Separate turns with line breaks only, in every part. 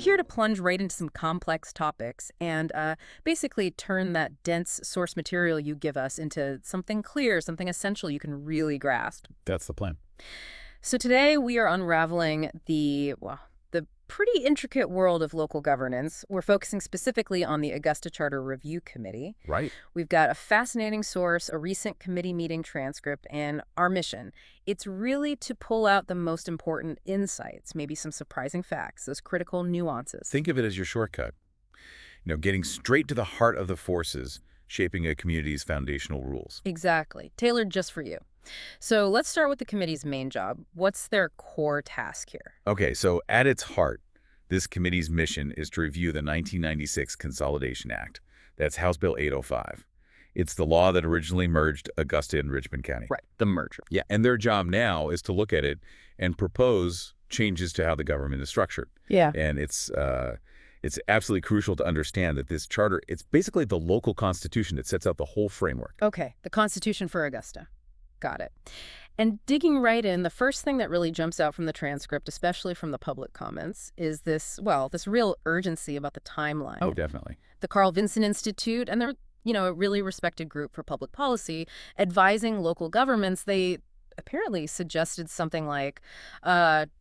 here to plunge right into some complex topics and basically turn that dense source material you give us into something clear, something essential you can really grasp.
That's the plan.
So today we are unraveling the pretty intricate world of local governance. We're focusing specifically on the Augusta Charter Review Committee.
Right.
We've got a fascinating source, a recent committee meeting transcript, and our mission. It's really to pull out the most important insights, maybe some surprising facts, those critical nuances.
Think of it as your shortcut. Getting straight to the heart of the forces shaping a community's foundational rules.
Exactly. Tailored just for you. So let's start with the committee's main job. What's their core task here?
Okay, so at its heart, this committee's mission is to review the 1996 Consolidation Act. That's House Bill 805. It's the law that originally merged Augusta and Richmond County.
Right, the merger.
Yeah, and their job now is to look at it and propose changes to how the government is structured.
Yeah.
And it's absolutely crucial to understand that this charter, it's basically the local constitution that sets out the whole framework.
Okay, the Constitution for Augusta. Got it. And digging right in, the first thing that really jumps out from the transcript, especially from the public comments, is this real urgency about the timeline.
Oh, definitely.
The Carl Vinson Institute, and they're, a really respected group for public policy, advising local governments, they apparently suggested something like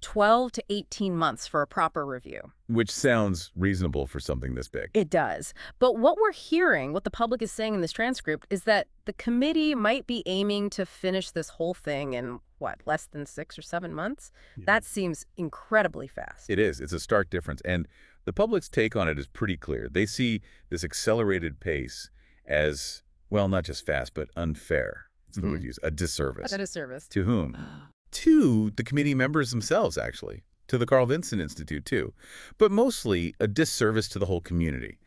12 to 18 months for a proper review.
Which sounds reasonable for something this big.
It does. But what we're hearing, what the public is saying in this transcript, is that the committee might be aiming to finish this whole thing in, less than 6 or 7 months? Yeah. That seems incredibly fast.
It is. It's a stark difference. And the public's take on it is pretty clear. They see this accelerated pace as, not just fast, but unfair. That's what we'd use. A disservice.
A disservice.
To whom? To the committee members themselves, actually. To the Carl Vinson Institute, too. But mostly a disservice to the whole community.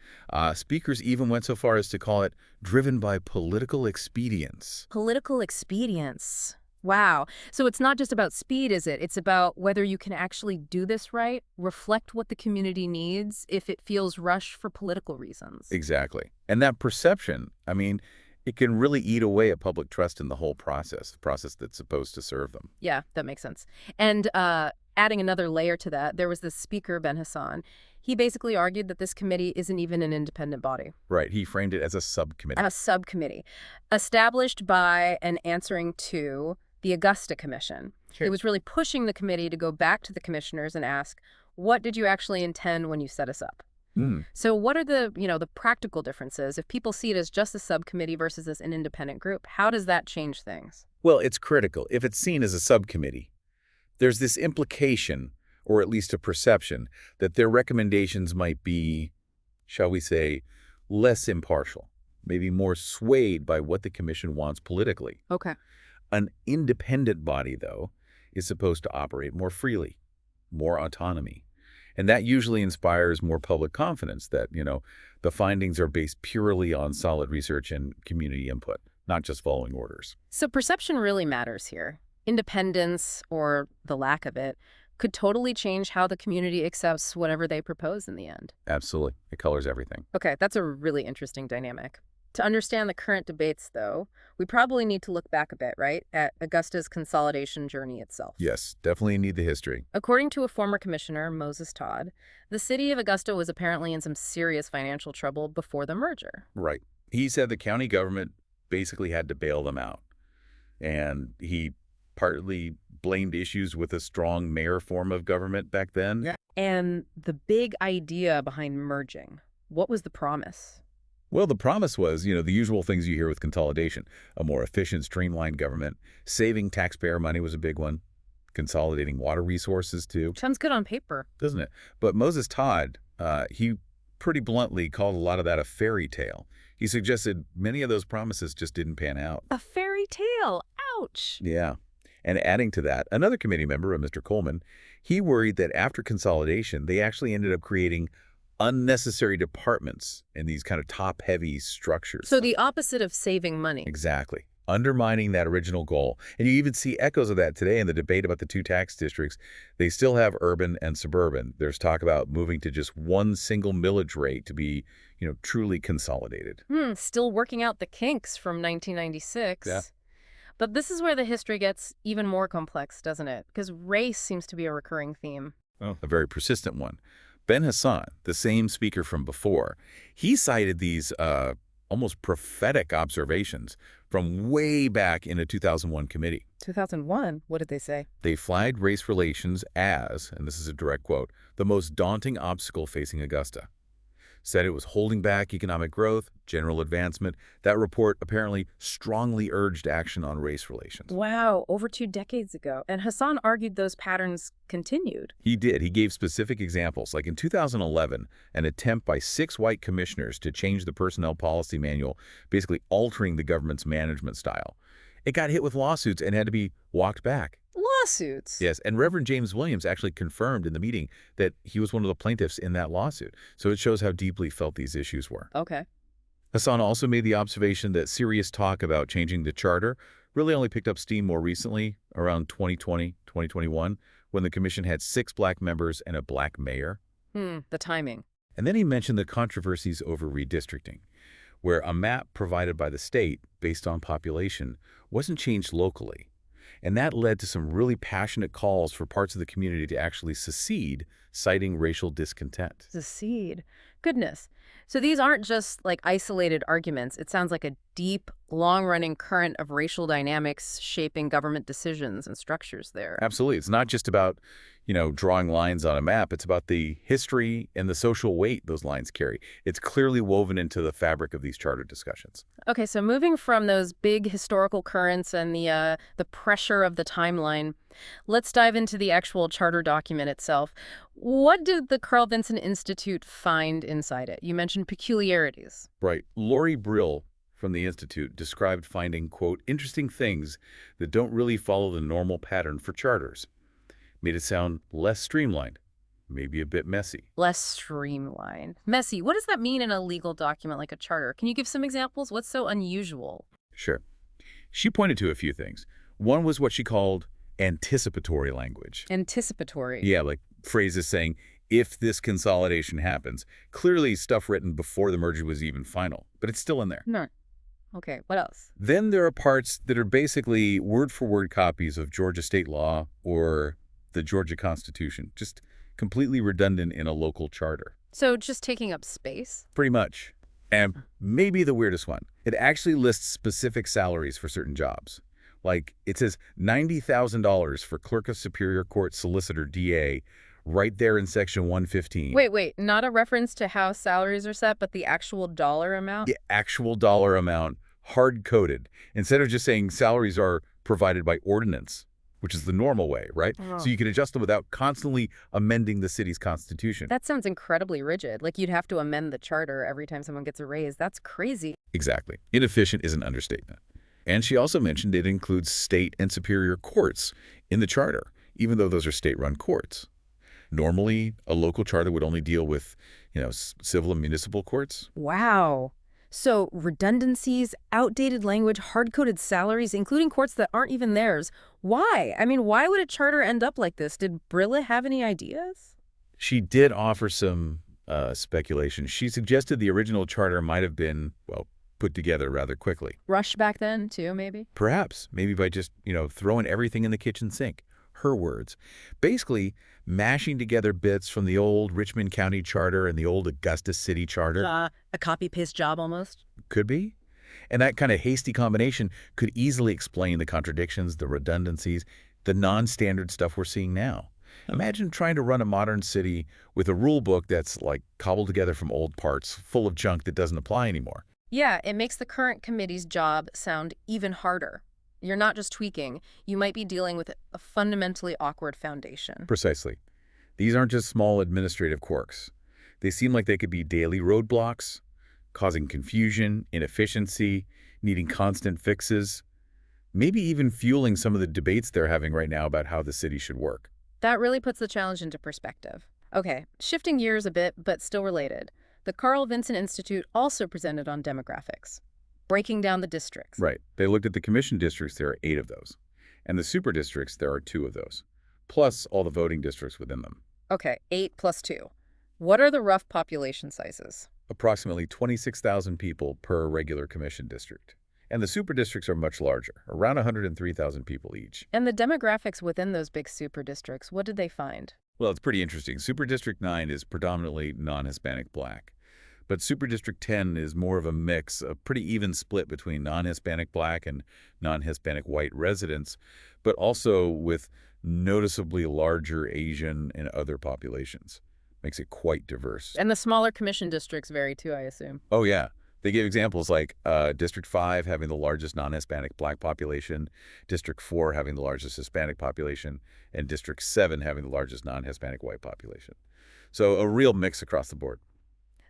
Speakers even went so far as to call it driven by political expedience.
Political expedience. Wow. So it's not just about speed, is it? It's about whether you can actually do this right, reflect what the community needs if it feels rushed for political reasons.
Exactly. And that perception, it can really eat away at public trust in the whole process, the process that's supposed to serve them.
Yeah, that makes sense. And adding another layer to that, there was this speaker, Ben Hassan. He basically argued that this committee isn't even an independent body.
Right. He framed it as a subcommittee.
A subcommittee, established by and answering to the Augusta Commission.
Sure.
It was really pushing the committee to go back to the commissioners and ask, what did you actually intend when you set us up? So what are the practical differences? If people see it as just a subcommittee versus as an independent group, how does that change things?
Well, it's critical. If it's seen as a subcommittee, there's this implication, or at least a perception, that their recommendations might be, shall we say, less impartial, maybe more swayed by what the commission wants politically.
Okay.
An independent body, though, is supposed to operate more freely, more autonomy. And that usually inspires more public confidence that, the findings are based purely on solid research and community input, not just following orders.
So perception really matters here. Independence, or the lack of it, could totally change how the community accepts whatever they propose in the end.
Absolutely. It colors everything.
Okay, that's a really interesting dynamic. To understand the current debates, though, we probably need to look back a bit, right, at Augusta's consolidation journey itself.
Yes, definitely need the history.
According to a former commissioner, Moses Todd, the city of Augusta was apparently in some serious financial trouble before the merger.
Right. He said the county government basically had to bail them out. And he partly blamed issues with a strong mayor form of government back then.
Yeah. And the big idea behind merging, what was the promise?
Well, the promise was, the usual things you hear with consolidation. A more efficient, streamlined government. Saving taxpayer money was a big one. Consolidating water resources, too.
Sounds good on paper.
Doesn't it? But Moses Todd, he pretty bluntly called a lot of that a fairy tale. He suggested many of those promises just didn't pan out.
A fairy tale? Ouch!
Yeah. And adding to that, another committee member, Mr. Coleman, he worried that after consolidation, they actually ended up creating unnecessary departments in these kind of top-heavy structures.
So the opposite of saving money.
Exactly. Undermining that original goal. And you even see echoes of that today in the debate about the two tax districts. They still have urban and suburban. There's talk about moving to just one single millage rate to be, truly consolidated.
Still working out the kinks from 1996.
Yeah.
But this is where the history gets even more complex, doesn't it? Because race seems to be a recurring theme.
A very persistent one. Ben Hassan, the same speaker from before, he cited these almost prophetic observations from way back in a 2001 committee.
2001? What did they say?
They flagged race relations as, and this is a direct quote, the most daunting obstacle facing Augusta. Said it was holding back economic growth, general advancement. That report apparently strongly urged action on race relations.
Wow, over 2 decades ago. And Hassan argued those patterns continued.
He did. He gave specific examples, like in 2011, an attempt by 6 white commissioners to change the personnel policy manual, basically altering the government's management style. It got hit with lawsuits and had to be walked back.
Lawsuits?
Yes, and Reverend James Williams actually confirmed in the meeting that he was one of the plaintiffs in that lawsuit. So it shows how deeply felt these issues were.
Okay.
Hassan also made the observation that serious talk about changing the charter really only picked up steam more recently, around 2020, 2021, when the commission had 6 black members and a black mayor.
The timing.
And then he mentioned the controversies over redistricting, where a map provided by the state based on population wasn't changed locally. And that led to some really passionate calls for parts of the community to actually secede, citing racial discontent.
Secede. Goodness. So these aren't just like isolated arguments. It sounds like a deep, long-running current of racial dynamics shaping government decisions and structures there.
Absolutely. It's not just about, drawing lines on a map. It's about the history and the social weight those lines carry. It's clearly woven into the fabric of these charter discussions.
Okay, so moving from those big historical currents and the pressure of the timeline, let's dive into the actual charter document itself. What did the Carl Vinson Institute find inside it? You mentioned peculiarities.
Right. Lori Brill from the Institute described finding, quote, interesting things that don't really follow the normal pattern for charters. Made it sound less streamlined, maybe a bit messy.
Less streamlined. Messy. What does that mean in a legal document like a charter? Can you give some examples? What's so unusual?
Sure. She pointed to a few things. One was what she called anticipatory language.
Anticipatory.
Yeah, like phrases saying, if this consolidation happens. Clearly stuff written before the merger was even final, but it's still in there.
No. Okay, what else?
Then there are parts that are basically word-for-word copies of Georgia state law or the Georgia Constitution, just completely redundant in a local charter.
So just taking up space?
Pretty much. And maybe the weirdest one, it actually lists specific salaries for certain jobs. Like, it says $90,000 for Clerk of Superior Court Solicitor DA right there in Section 115.
Wait, not a reference to how salaries are set, but the actual dollar amount?
The actual dollar amount, hard-coded, instead of just saying salaries are provided by ordinance, which is the normal way, right?
Oh.
So you can adjust them without constantly amending the city's constitution.
That sounds incredibly rigid. Like you'd have to amend the charter every time someone gets a raise. That's crazy.
Exactly. Inefficient is an understatement. And she also mentioned it includes state and superior courts in the charter, even though those are state-run courts. Normally, a local charter would only deal with, civil and municipal courts.
Wow. So redundancies, outdated language, hard-coded salaries, including courts that aren't even theirs. Why? I mean, why would a charter end up like this? Did Brilla have any ideas?
She did offer some speculation. She suggested the original charter might have been, put together rather quickly.
Rushed back then, too, maybe?
Perhaps. Maybe by just, throwing everything in the kitchen sink. Her words. Basically, mashing together bits from the old Richmond County Charter and the old Augusta City Charter.
A copy-paste job almost?
Could be. And that kind of hasty combination could easily explain the contradictions, the redundancies, the non-standard stuff we're seeing now. Imagine trying to run a modern city with a rule book that's like cobbled together from old parts, full of junk that doesn't apply anymore.
Yeah, it makes the current committee's job sound even harder. You're not just tweaking. You might be dealing with a fundamentally awkward foundation.
Precisely. These aren't just small administrative quirks. They seem like they could be daily roadblocks, causing confusion, inefficiency, needing constant fixes, maybe even fueling some of the debates they're having right now about how the city should work.
That really puts the challenge into perspective. Okay, shifting gears a bit, but still related. The Carl Vinson Institute also presented on demographics, breaking down the districts.
Right. They looked at the commission districts. There are 8 of those. And the super districts, there are 2 of those, plus all the voting districts within them.
Okay, 8 plus 2. What are the rough population sizes?
Approximately 26,000 people per regular commission district. And the super districts are much larger, around 103,000 people each.
And the demographics within those big super districts, what did they find?
Well, it's pretty interesting. Super District 9 is predominantly non-Hispanic black, but Super District 10 is more of a mix, a pretty even split between non-Hispanic black and non-Hispanic white residents, but also with noticeably larger Asian and other populations. Makes it quite diverse.
And the smaller commission districts vary too, I assume.
Oh, yeah. They give examples like District 5 having the largest non-Hispanic black population, District 4 having the largest Hispanic population, and District 7 having the largest non-Hispanic white population. So a real mix across the board.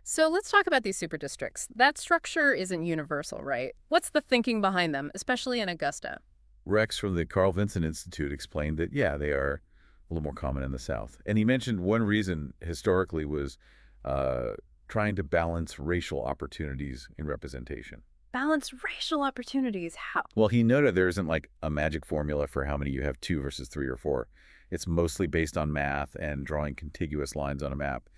So let's talk about these super districts. That structure isn't universal, right? What's the thinking behind them, especially in Augusta?
Rex from the Carl Vinson Institute explained that, yeah, they are a little more common in the South. And he mentioned one reason historically was trying to balance racial opportunities in representation.
Balance racial opportunities. How?
Well, he noted there isn't like a magic formula for how many you have 2 versus 3 or 4. It's mostly based on math and drawing contiguous lines on a map.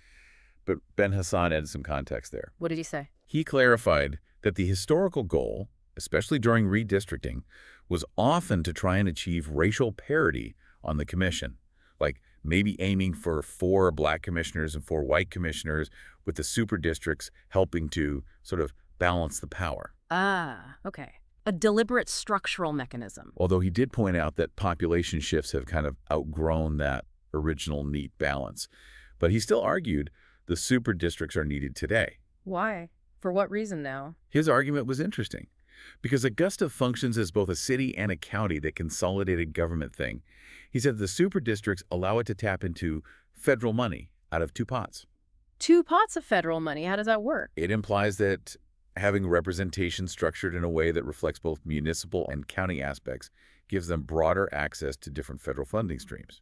But Ben Hassan added some context there.
What did he say?
He clarified that the historical goal, especially during redistricting, was often to try and achieve racial parity on the commission, like maybe aiming for 4 black commissioners and 4 white commissioners, with the super districts helping to sort of balance the power.
Ah, okay. A deliberate structural mechanism.
Although he did point out that population shifts have kind of outgrown that original neat balance. But he still argued the super districts are needed today.
Why? For what reason now?
His argument was interesting because Augusta functions as both a city and a county that consolidated government thing. He said the super districts allow it to tap into federal money out of 2 pots.
2 pots of federal money. How does that work?
It implies that having representation structured in a way that reflects both municipal and county aspects gives them broader access to different federal funding streams.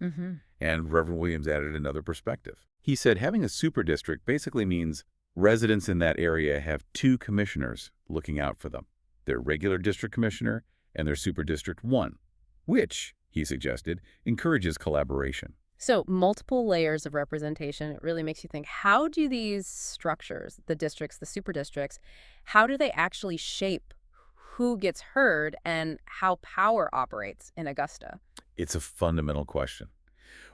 And Reverend Williams added another perspective. He said having a super district basically means residents in that area have 2 commissioners looking out for them, their regular district commissioner and their super district 1, which, he suggested, encourages collaboration.
So multiple layers of representation. It really makes you think, how do these structures, the districts, the super districts, how do they actually shape who gets heard and how power operates in Augusta?
It's a fundamental question.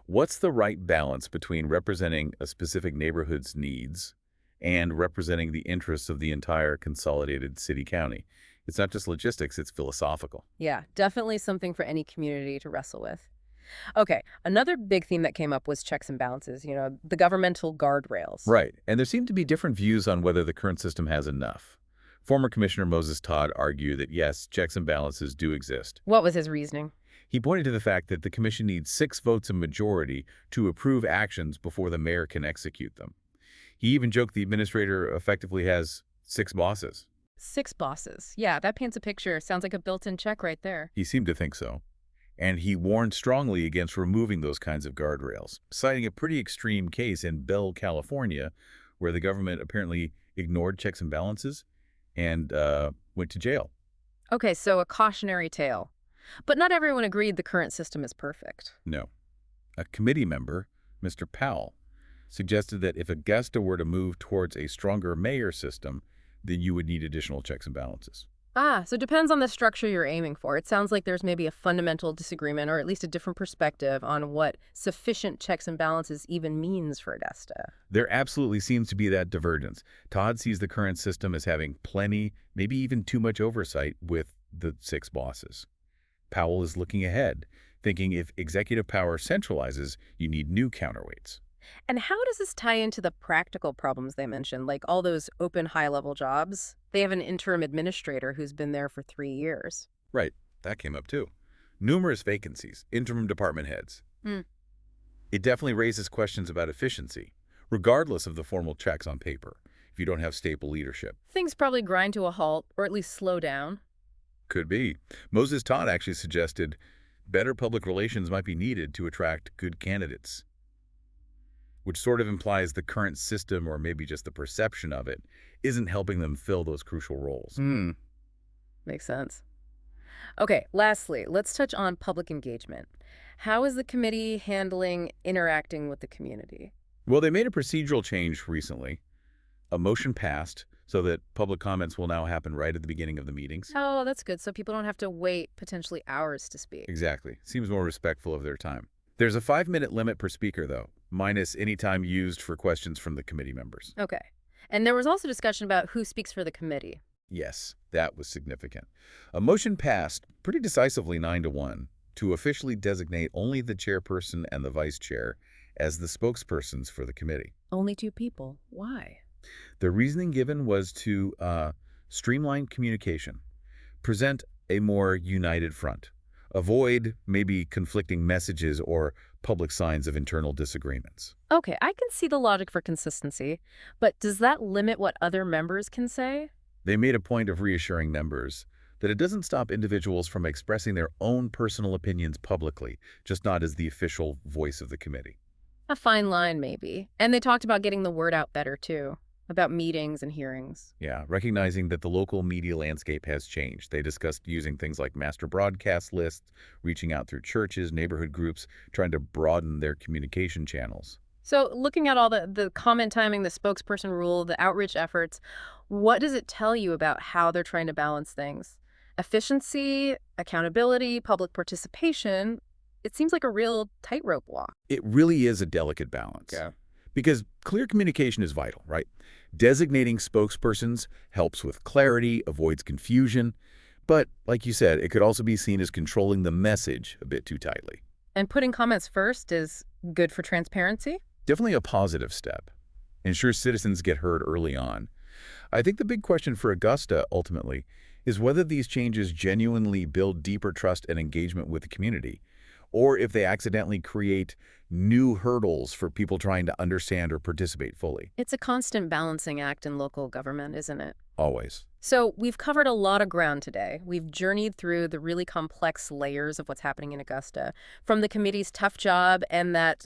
What's the right balance between representing a specific neighborhood's needs and representing the interests of the entire consolidated city-county? It's not just logistics, it's philosophical.
Yeah, definitely something for any community to wrestle with. Okay, another big theme that came up was checks and balances, the governmental guardrails.
Right, and there seem to be different views on whether the current system has enough. Former Commissioner Moses Todd argued that yes, checks and balances do exist.
What was his reasoning?
He pointed to the fact that the commission needs 6 votes of majority to approve actions before the mayor can execute them. He even joked the administrator effectively has 6 bosses.
6 bosses. Yeah, that paints a picture. Sounds like a built-in check right there.
He seemed to think so. And he warned strongly against removing those kinds of guardrails, citing a pretty extreme case in Bell, California, where the government apparently ignored checks and balances and went to jail.
Okay, so a cautionary tale. But not everyone agreed the current system is perfect.
No. A committee member, Mr. Powell, suggested that if Augusta were to move towards a stronger mayor system, then you would need additional checks and balances.
Ah, so it depends on the structure you're aiming for. It sounds like there's maybe a fundamental disagreement or at least a different perspective on what sufficient checks and balances even means for Augusta.
There absolutely seems to be that divergence. Todd sees the current system as having plenty, maybe even too much oversight with the 6 bosses. Powell is looking ahead, thinking if executive power centralizes, you need new counterweights.
And how does this tie into the practical problems they mentioned, like all those open high-level jobs? They have an interim administrator who's been there for 3 years.
Right, that came up too. Numerous vacancies, interim department heads. It definitely raises questions about efficiency, regardless of the formal checks on paper, if you don't have stable leadership.
Things probably grind to a halt, or at least slow down.
Could be. Moses Todd actually suggested better public relations might be needed to attract good candidates, which sort of implies the current system, or maybe just the perception of it, isn't helping them fill those crucial roles.
Makes sense. Okay, lastly, let's touch on public engagement. How is the committee handling interacting with the community?
Well, they made a procedural change recently. A motion passed so that public comments will now happen right at the beginning of the meetings.
Oh, that's good. So people don't have to wait potentially hours to speak.
Exactly. Seems more respectful of their time. There's a 5-minute limit per speaker, though. minus any time used for questions from the committee members.
Okay. And there was also discussion about who speaks for the committee.
Yes, that was significant. A motion passed pretty decisively 9-1 to officially designate only the chairperson and the vice chair as the spokespersons for the committee.
Only 2 people. Why?
The reasoning given was to streamline communication, present a more united front, avoid maybe conflicting messages or public signs of internal disagreements.
Okay, I can see the logic for consistency, but does that limit what other members can say?
They made a point of reassuring members that it doesn't stop individuals from expressing their own personal opinions publicly, just not as the official voice of the committee.
A fine line, maybe. And they talked about getting the word out better, too, about meetings and hearings.
Yeah, recognizing that the local media landscape has changed. They discussed using things like master broadcast lists, reaching out through churches, neighborhood groups, trying to broaden their communication channels.
So looking at all the comment timing, the spokesperson rule, the outreach efforts, what does it tell you about how they're trying to balance things? Efficiency, accountability, public participation. It seems like a real tightrope walk.
It really is a delicate balance.
Yeah.
Because clear communication is vital, right? Designating spokespersons helps with clarity, avoids confusion. But, like you said, it could also be seen as controlling the message a bit too tightly.
And putting comments first is good for transparency?
Definitely a positive step. Ensure citizens get heard early on. I think the big question for Augusta, ultimately, is whether these changes genuinely build deeper trust and engagement with the community, or if they accidentally create new hurdles for people trying to understand or participate fully.
It's a constant balancing act in local government, isn't it?
Always.
So we've covered a lot of ground today. We've journeyed through the really complex layers of what's happening in Augusta, from the committee's tough job and that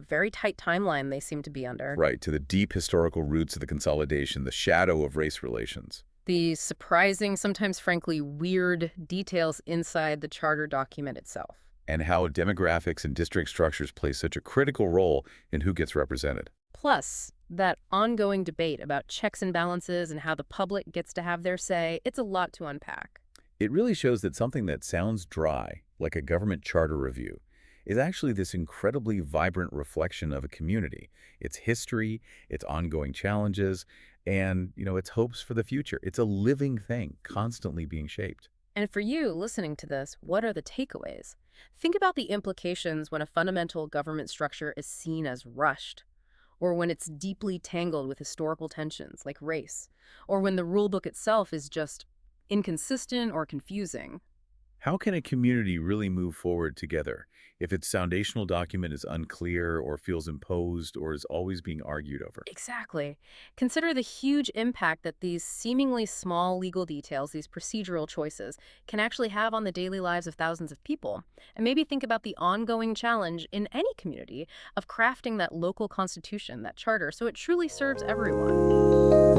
very tight timeline they seem to be under.
Right, to the deep historical roots of the consolidation, the shadow of race relations.
The surprising, sometimes frankly weird details inside the charter document itself.
And how demographics and district structures play such a critical role in who gets represented.
Plus, that ongoing debate about checks and balances and how the public gets to have their say, it's a lot to unpack.
It really shows that something that sounds dry, like a government charter review, is actually this incredibly vibrant reflection of a community, its history, its ongoing challenges, and, its hopes for the future. It's a living thing, constantly being shaped.
And for you, listening to this, what are the takeaways? Think about the implications when a fundamental government structure is seen as rushed, or when it's deeply tangled with historical tensions like race, or when the rulebook itself is just inconsistent or confusing.
How can a community really move forward together if its foundational document is unclear or feels imposed or is always being argued over?
Exactly. Consider the huge impact that these seemingly small legal details, these procedural choices, can actually have on the daily lives of thousands of people. And maybe think about the ongoing challenge in any community of crafting that local constitution, that charter, so it truly serves everyone.